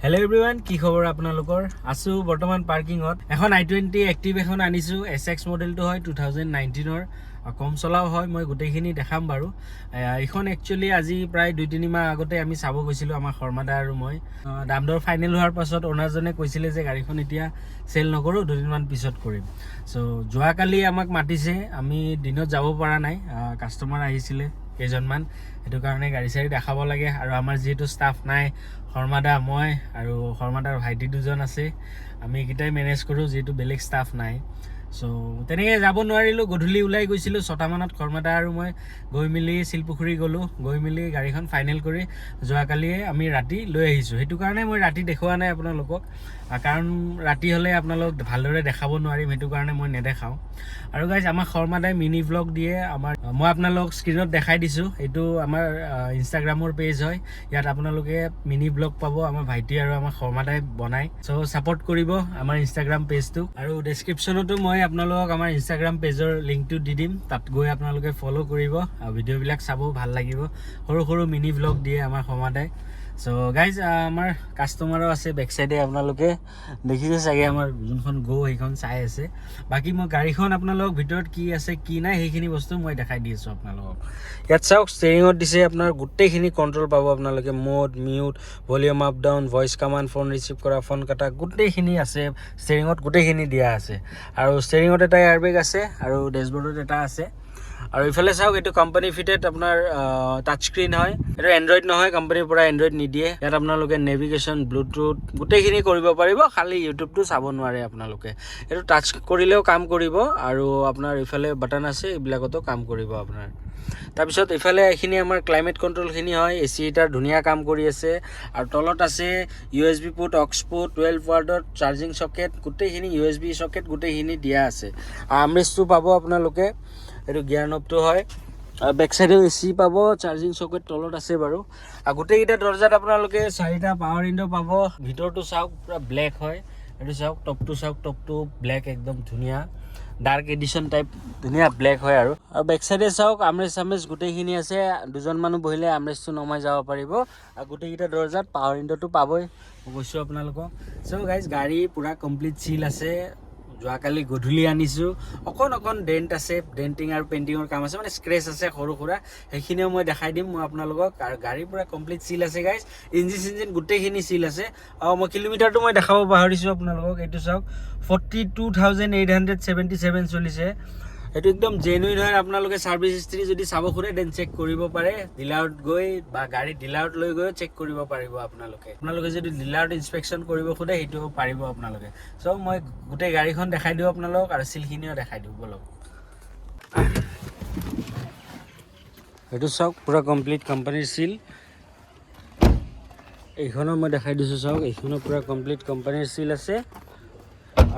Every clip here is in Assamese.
Hello everyone, কি খবৰ আপোনালোকৰ? আছো বৰ্তমান পাৰ্কিংত। এখন i20 এক্টিভ এখন আনিছো। SX মডেলটো হয় 2019 ৰ কম চলাও হয়। মই গোটেইখিনি দেখাম বাৰু। এখন একচুয়ালি আজি প্ৰায় 2-3 মাহ আগতে আমি চাব গৈছিলো আমাৰ শৰ্মাদা আৰু মই। দামদৰ ফাইনেল হোৱাৰ পাছত ওনাৰজনে কৈছিলে যে গাড়ীখন এতিয়া সেল নকৰো, 2 দিন মান পিছত কৰিম। সো যোৱাকালি আমাক মাতিছে, আমি দিনত যাব পৰা নাই। কাস্টমাৰ আহিছিলে কেইজনমান, এটো কাৰণে গাড়ী চাৰি দেখাব লাগে আৰু আমাৰ যেহেতু ষ্টাফ নাই, শৰ্মাদা মই আৰু শৰ্মাদাৰ ভাইটি দুজন আছে, আমি কিটাই মেনেজ কৰো যেহেতু বেলেগ ষ্টাফ নাই। সো তেনেকৈ যাব নোৱাৰিলো। গধূলি ওলাই গৈছিলো 6টা মানত শৰ্মাদা আৰু মই গৈ মিলি শিলপুখুৰী গলো, গৈ মিলি গাড়ীখন ফাইনেল কৰি যোৱাকালি আমি ৰাতি লৈ আহিছো। হেতু কাৰণে মই ৰাতি দেখুৱা নাই আপোনালোকক, কাৰণ ৰাতি হলে আপোনালোক ভালদৰে দেখাব নোৱাৰিম, হেতু কাৰণে মই নেদেখাও। আৰু গাইজ আমাৰ শৰ্মাদাই মিনি ব্লগ দিয়ে, মই আপোনালোক স্ক্ৰীনত দেখাই দিছো। এইটো আমাৰ ইনষ্টাগ্ৰামৰ পেজ হয়, ইয়াত আপোনালোকে মিনি ব্লগ পাব আমাৰ ভাইটি আৰু আমাৰ শৰ্মাদাই বনাই। সো সাপোৰ্ট কৰিব আমাৰ ইনষ্টাগ্ৰাম পেজটো, আৰু ডেছক্ৰিপশ্যনতো মই আপোনালোকক আমাৰ ইনষ্টাগ্ৰাম পেজৰ লিংকটো দি দিম, তাত গৈ আপোনালোকে ফলো কৰিব আৰু ভিডিঅ'বিলাক চাব, ভাল লাগিব। সৰু সৰু মিনি ব্লগ দিয়ে আমাৰ শৰ্মাদাই। সো গাইজ আমাৰ কাষ্টমাৰো আছে বেক সাইডে, আপোনালোকে দেখিছে চাগে আমাৰ যোনখন গো সেইখন চাই আছে। বাকি মই গাড়ীখন আপোনালোকক ভিতৰত কি আছে কি নাই সেইখিনি বস্তু মই দেখাই দি আছো আপোনালোকক। ইয়াত চাওক ষ্টেৰিঙত দিছে আপোনাৰ গোটেইখিনি কন্ট্ৰল পাব আপোনালোকে, mode, mute, volume up down, voice command, phone receive কৰা, ফোন কাটা, গোটেইখিনি আছে ষ্টেৰিঙত, গোটেইখিনি দিয়া আছে। আৰু ষ্টেৰিঙত এটা এয়াৰবেগ আছে আৰু ডেছবৰ্ডত এটা আছে। আৰু ইফালে চাওক এইটো কোম্পানী ফিটেড আপোনাৰ টাচ স্ক্ৰীন হয়, এইটো এন্ড্ৰইড নহয়, কোম্পানীৰ পৰা এন্ড্ৰইড নিদিয়ে। ইয়াত আপোনালোকে নেভিগেশ্যন, ব্লুটুথ গোটেইখিনি কৰিব পাৰিব, খালি ইউটিউবটো চাব নোৱাৰে আপোনালোকে। এইটো টাচ কৰিলেও কাম কৰিব, আৰু আপোনাৰ ইফালে বাটন আছে, এইবিলাকতো কাম কৰিব আপোনাৰ। তাৰপিছত ইফালে এইখিনি আমাৰ ক্লাইমেট কণ্ট্ৰলখিনি হয়, AC হিটাৰ ধুনীয়া কাম কৰি আছে। আৰু তলত আছে USB পোৰ্ট, অক্স পোৰ্ট, 12 ৱাটৰ চাৰ্জিং সকেট, গোটেইখিনি USB সকেট গোটেইখিনি দিয়া আছে। আৰ্মৰেষ্টটো পাব আপোনালোকে, এইটো গিয়াৰ নবটো হয়। আৰু বেক সাইডেও AC পাব, চাৰ্জিং সকেট তলত আছে বাৰু। আৰু গোটেইকেইটা দৰ্জাত আপোনালোকে 4টা পাৱাৰ উইণ্ডো পাব। ভিতৰটো চাওক পুৰা ব্লেক হয়, এইটো চাওক টপটো চাওক, টপটো ব্লেক একদম ধুনীয়া, ডাৰ্ক এডিশ্যন টাইপ ধুনীয়া ব্লেক হয়। আৰু বেক সাইডে চাওক আমৰেষ্ট গোটেইখিনি আছে, দুজন মানুহ বহিলে আমৰেষ্টটো নমাই যাব পাৰিব। আৰু গোটেইকেইটা দৰ্জাত পাৱাৰ উইণ্ডোটো পাবই, কৈছোঁ আপোনালোকক। চ' গাইজ গাড়ী পুৰা কমপ্লিট চিল আছে। যোৱাকালি গধূলি আনিছোঁ, অকণ ডেণ্ট আছে, ডেণ্টিং আৰু পেইণ্টিঙৰ কাম আছে, মানে স্ক্ৰেচ আছে সৰু সুৰা, সেইখিনিও মই দেখাই দিম মই আপোনালোকক। আৰু গাড়ী পুৰা কমপ্লিট চিল আছে গাইজ, ইঞ্জিন গোটেইখিনি চিল আছে। মই কিলোমিটাৰটো মই দেখাব পাহৰিছোঁ আপোনালোকক, এইটো চাওক 42,877 চলিছে। এইটো একদম জেনুইন হয়। আপোনালোকে ছাৰ্ভিচ হিষ্ট্ৰী যদি চাব খোজে দেন চেক কৰিব পাৰে, ডিলাৰত গৈ বা গাড়ী ডিলাৰত লৈ গৈ চেক কৰিব পাৰিব আপোনালোকে যদি ডিলাৰত ইনস্পেকশ্যন কৰিব খোজে সেইটো পাৰিব আপোনালোকে। চ' মই গোটেই গাড়ীখন দেখাই দিওঁ আপোনালোকক, আৰু চিলখিনিও দেখাই দিওঁ বলক। এইটো চাওক পুৰা কমপ্লিট কোম্পানীৰ চিল, এইখনো মই দেখাই দিছোঁ চাওক, এইখনো পুৰা কমপ্লিট কোম্পানীৰ চিল আছে।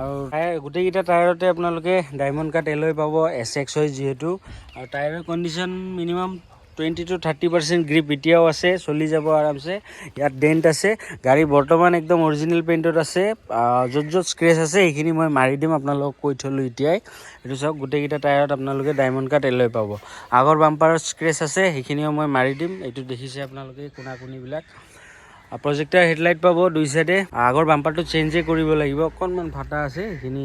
আৰু গোটেইকেইটা টায়াৰতে আপোনালোকে ডায়মণ্ড কাট এলয় পাব, SX হয় যিহেতু। আৰু টায়াৰৰ কণ্ডিশ্যন মিনিমাম 20 to 30% গ্ৰিপ এতিয়াও আছে, চলি যাব আৰামছে। ইয়াত ডেণ্ট আছে, গাড়ী বৰ্তমান একদম অৰিজিনেল পেইণ্টত আছে। য'ত স্ক্ৰেচ আছে সেইখিনি মই মাৰি দিম, আপোনালোকক কৈ থ'লোঁ এতিয়াই। এইটো চাওক গোটেইকেইটা টায়াৰত আপোনালোকে ডায়মণ্ড কাট এলয় পাব। আগৰ বাম্পাৰত স্ক্ৰেচ আছে, সেইখিনিও মই মাৰি দিম। এইটো দেখিছে আপোনালোকে কোনাকুনিবিলাক। প্ৰজেক্টাৰ হেডলাইট পাব 2 চাইডে। আগৰ বাম্পাৰটো চেঞ্জে কৰিব লাগিব, অকণমান ফাটা আছে, সেইখিনি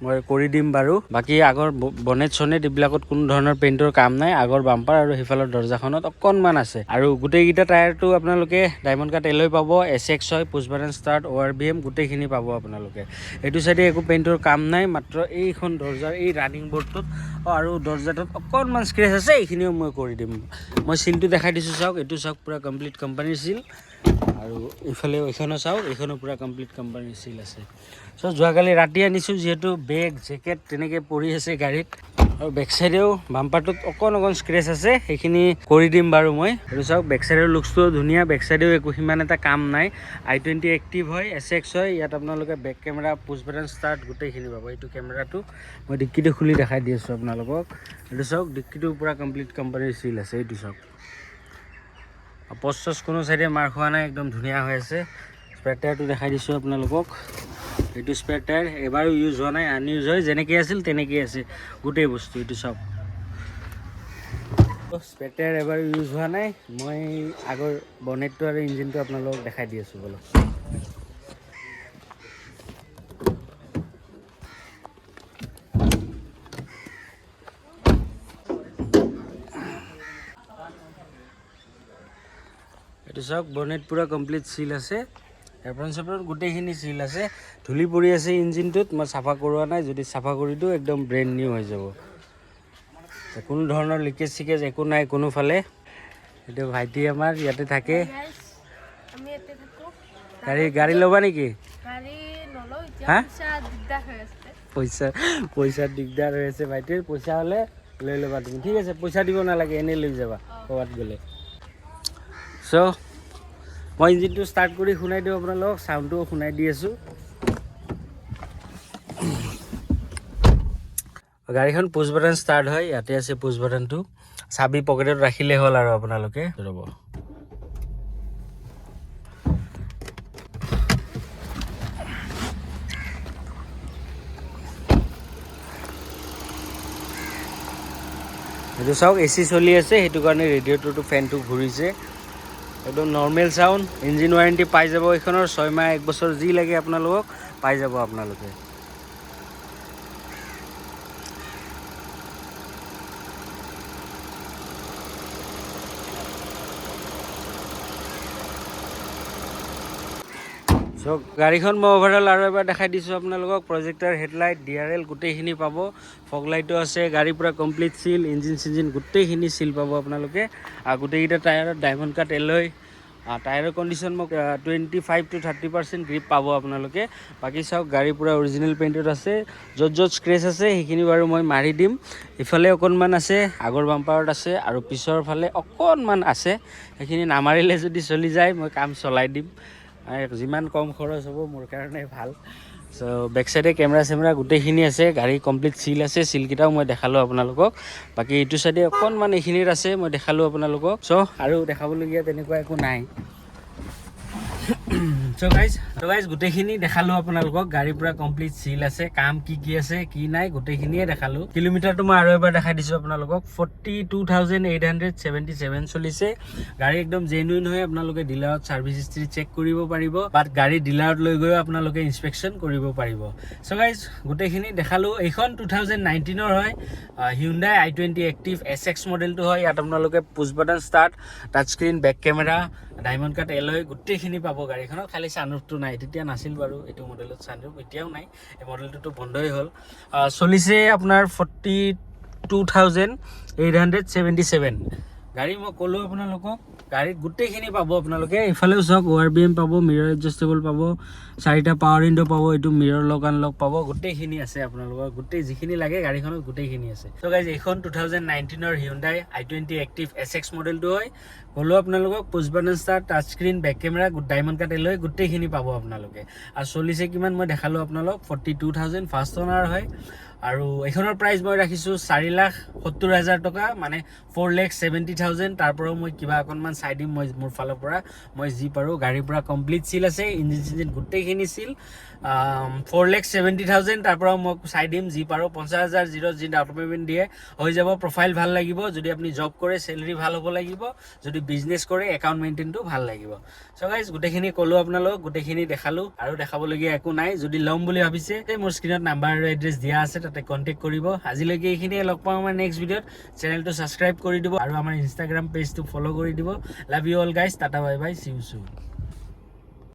মই কৰি দিম বাৰু। বাকী আগৰ বনেট চনেট এইবিলাকত কোনো ধৰণৰ পেইণ্টৰ কাম নাই, আগৰ বাম্পাৰ আৰু সেইফালৰ দৰ্জাখনত অকণমান আছে। আৰু গোটেইকেইটা টায়াৰটো আপোনালোকে ডায়মণ্ড কাট এলয় পাব, SX হয়, পুছ বাটন ষ্টাৰ্ট, ORBM গোটেইখিনি পাব আপোনালোকে। এইটো চাইডে একো পেইণ্টৰ কাম নাই, মাত্ৰ এইখন দৰ্জাৰ এই ৰানিং বৰ্ডটোত আৰু দৰ্জাটোত অকণমান স্ক্ৰেচ আছে, এইখিনিও মই কৰি দিম। মই চিলটো দেখাই দিছোঁ চাওক, এইটো চাওক পুৰা কমপ্লিট কোম্পানীৰ চিল। আৰু এইফালেও এইখনো চাওক, এইখনো পুৰা কমপ্লিট কোম্পানীৰ চিল আছে। চ' যোৱাকালি ৰাতি আনিছোঁ যিহেতু বেগ জেকেট তেনেকৈ পৰি আছে গাড়ীত। আৰু বেক চাইডেও বাম্পাৰটোত অকণ স্ক্ৰেচ আছে, সেইখিনি কৰি দিম বাৰু মই। এইটো চাওক বেক চাইডৰ লুকছটো ধুনীয়া, বেক চাইডেও একো সিমান এটা কাম নাই। i20 এক্টিভ হয়, SX হয়। ইয়াত আপোনালোকে বেক কেমেৰা, পুছ বাটন ষ্টাৰ্ট গোটেইখিনি পাব। এইটো কেমেৰাটো মই ডিক্কিটো খুলি দেখাই দি আছোঁ আপোনালোকক। এইটো চাওক ডিক্কিটো পুৰা কমপ্লিট কোম্পানীৰ চিল আছে, এইটো চাওক। পষ্ট কোনো চাইডে মাৰ খোৱা নাই, একদম ধুনীয়া হৈ আছে। স্পেয়াৰ টায়াৰটো দেখাই দিছোঁ আপোনালোকক, এইটো স্পেয়াৰ টায়াৰ এবাৰো ইউজ হোৱা নাই, আনইউজ হয়, যেনেকৈ আছিল তেনেকৈ আছে গোটেই বস্তু। এইটো চাওক স্পেটাৰ এবাৰ ইউজ হোৱা নাই মই আগৰ বনেটটো আৰু ইঞ্জিনটো আপোনালোকক দেখাই দি আছোঁ বলক এইটো চাওক বনেট পুৰা কমপ্লিট সিল আছে এপ্ৰন চেপ্ৰন গোটেইখিনি সিল আছে ধূলি পৰি আছে ইঞ্জিনটোত মই চাফা কৰোৱা নাই যদি চাফা কৰি দিওঁ একদম ব্ৰেণ্ড নিউ হৈ যাব কোনো ধৰণৰ লিকেজ চিকেজ একো নাই কোনোফালে এইটো ভাইটি আমাৰ ইয়াতে থাকে গাড়ী ল'বা নেকি হা পইচাৰ দিগদাৰ হৈ আছে ভাইটিৰ পইচা হ'লে লৈ ল'বা তুমি ঠিক আছে পইচা দিব নালাগে এনেই লৈ যাবা ক'ৰবাত গ'লে চ' মই ইঞ্জিনটো ষ্টাৰ্ট কৰি শুনাই দিওঁ আপোনালোকক চাউণ্ডটোও শুনাই দি আছোঁ গাড়ীখন পুছ বাটন ষ্টাৰ্ট হয় ইয়াতে আছে পুছ বাটনটো চাবি পকেটত ৰাখিলে হ'ল আৰু আপোনালোকে ৰ'ব এইটো চাওক এচি চলি আছে সেইটো কাৰণে ৰেডিঅ'টোতো ফেনটো ঘূৰিছে একদম নৰ্মেল চাউণ্ড ইঞ্জিন ৱাৰেণ্টি পাই যাব এইখনৰ 6 মাহ 1 বছৰ যি লাগে আপোনালোকক পাই যাব আপোনালোকে চ' গাড়ীখন মই অভাৰঅল আৰু এবাৰ দেখাই দিছোঁ আপোনালোকক প্ৰজেক্টাৰ হেডলাইট DRL গোটেইখিনি পাব ফগ লাইটো আছে গাড়ী পূৰা কমপ্লিট চিল ইঞ্জিন গোটেইখিনি চিল পাব আপোনালোকে আৰু গোটেইকেইটা টায়াৰত ডায়মণ্ড কাট এলয় টায়াৰৰ কণ্ডিশ্যন মোক 25 to 30% গ্ৰিপ পাব আপোনালোকে বাকী চাওক গাড়ী পূৰা অৰিজিনেল পেইণ্টত আছে য'ত স্ক্ৰেচ আছে সেইখিনি বাৰু মই মাৰি দিম ইফালে অকণমান আছে আগৰ বাম্পাৰত আছে আৰু পিছৰ ফালে অকণমান আছে সেইখিনি নামাৰিলে যদি চলি যায় মই কাম চলাই দিম যিমান কম খৰচ হ'ব মোৰ কাৰণে ভাল চ' বেক চাইডে কেমেৰা চেমেৰা গোটেইখিনি আছে গাড়ী কমপ্লিট চিল আছে চিলকেইটাও মই দেখালোঁ আপোনালোকক বাকী এইটো চাইডে অকণমান এইখিনিত আছে মই দেখালোঁ আপোনালোকক চ' আৰু দেখাবলগীয়া তেনেকুৱা একো নাই চ' গাইজ গোটেইখিনি দেখালোঁ আপোনালোকক গাড়ী পূৰা কমপ্লিট চিল আছে কাম কি আছে কি নাই গোটেইখিনিয়ে দেখালোঁ কিলোমিটাৰটো মই আৰু এবাৰ দেখাই দিছোঁ আপোনালোকক 42,877 চলিছে গাড়ী একদম জেনুইন হয় আপোনালোকে ডিলাৰত ছাৰ্ভিচ হিষ্ট্ৰী চেক কৰিব পাৰিব বাট গাড়ী ডিলাৰত লৈ গৈ আপোনালোকে ইনস্পেকশ্যন কৰিব পাৰিব চ' গাইজ গোটেইখিনি দেখালোঁ এইখন 2019ৰ হয় Hyundai i20 Active SX মডেলটো হয় ইয়াত আপোনালোকে push button start touch screen back camera diamond cut alloy গোটেইখিনি পাব গাড়ীখনত খালি ছানৰুফটো নাই তেতিয়া নাছিল বাৰু এইটো মডেলত ছানৰুফ এতিয়াও নাই এই মডেলটোতো বন্ধই হ'ল চলিছে আপোনাৰ 42,877 গাড়ী মই ক'লোঁ আপোনালোকক গাড়ীত গোটেইখিনি পাব আপোনালোকে ইফালেও চাওক ORBM পাব মিৰৰ এডজাষ্টেবল পাব 4টা পাৱাৰ উইণ্ডো পাব এইটো মিৰৰ লক আনলক পাব গোটেইখিনি আছে আপোনালোকৰ গোটেই যিখিনি লাগে গাড়ীখনত গোটেইখিনি আছে ত' গাইজ এইখন 2019ৰ Hyundai i20 Active SX মডেলটো হয় ক'লোঁ আপোনালোকক push button start touch screen back camera diamond cut alloy গোটেইখিনি পাব আপোনালোকে আৰু চলিছে কিমান মই দেখালোঁ আপোনালোক 42,000 ফাৰ্ষ্ট অনাৰ হয় আৰু এইখনৰ প্ৰাইচ মই ৰাখিছোঁ 4,70,000 টকা মানে 4,70,000 তাৰ পৰাও মই কিবা অকণমান চাই দিম মই মোৰ ফালৰ পৰা মই যি পাৰোঁ গাড়ীৰ পৰা কমপ্লিট চিল আছে ইঞ্জিন গোটেইখিনি চিল 4,70,000 তাৰ পৰাও মই চাই দিম যি পাৰোঁ 50,000 যি ডাউন পে'মেণ্ট দিয়ে হৈ যাব প্ৰফাইল ভাল লাগিব যদি আপুনি জব কৰে চেলেৰি ভাল হ'ব লাগিব যদি বিজনেছ কৰে একাউণ্ট মেইনটেইনটো ভাল লাগিব চ' গাইজ গোটেইখিনি ক'লোঁ আপোনালোকক গোটেইখিনি দেখালোঁ আৰু দেখাবলগীয়া একো নাই যদি ল'ম বুলি ভাবিছে মোৰ স্ক্ৰীণত নাম্বাৰ আৰু এড্ৰেছ দিয়া আছে তাতে কণ্টেক্ট কৰিব আজিলৈকে এইখিনিয়ে লগ পাওঁ আমাৰ নেক্সট ভিডিঅ'ত চেনেলটো ছাবস্ক্ৰাইব কৰি দিব আৰু আমাৰ ইনষ্টাগ্ৰাম পেজটো ফ'ল' কৰি দিব love you all guys tata bye bye C you soon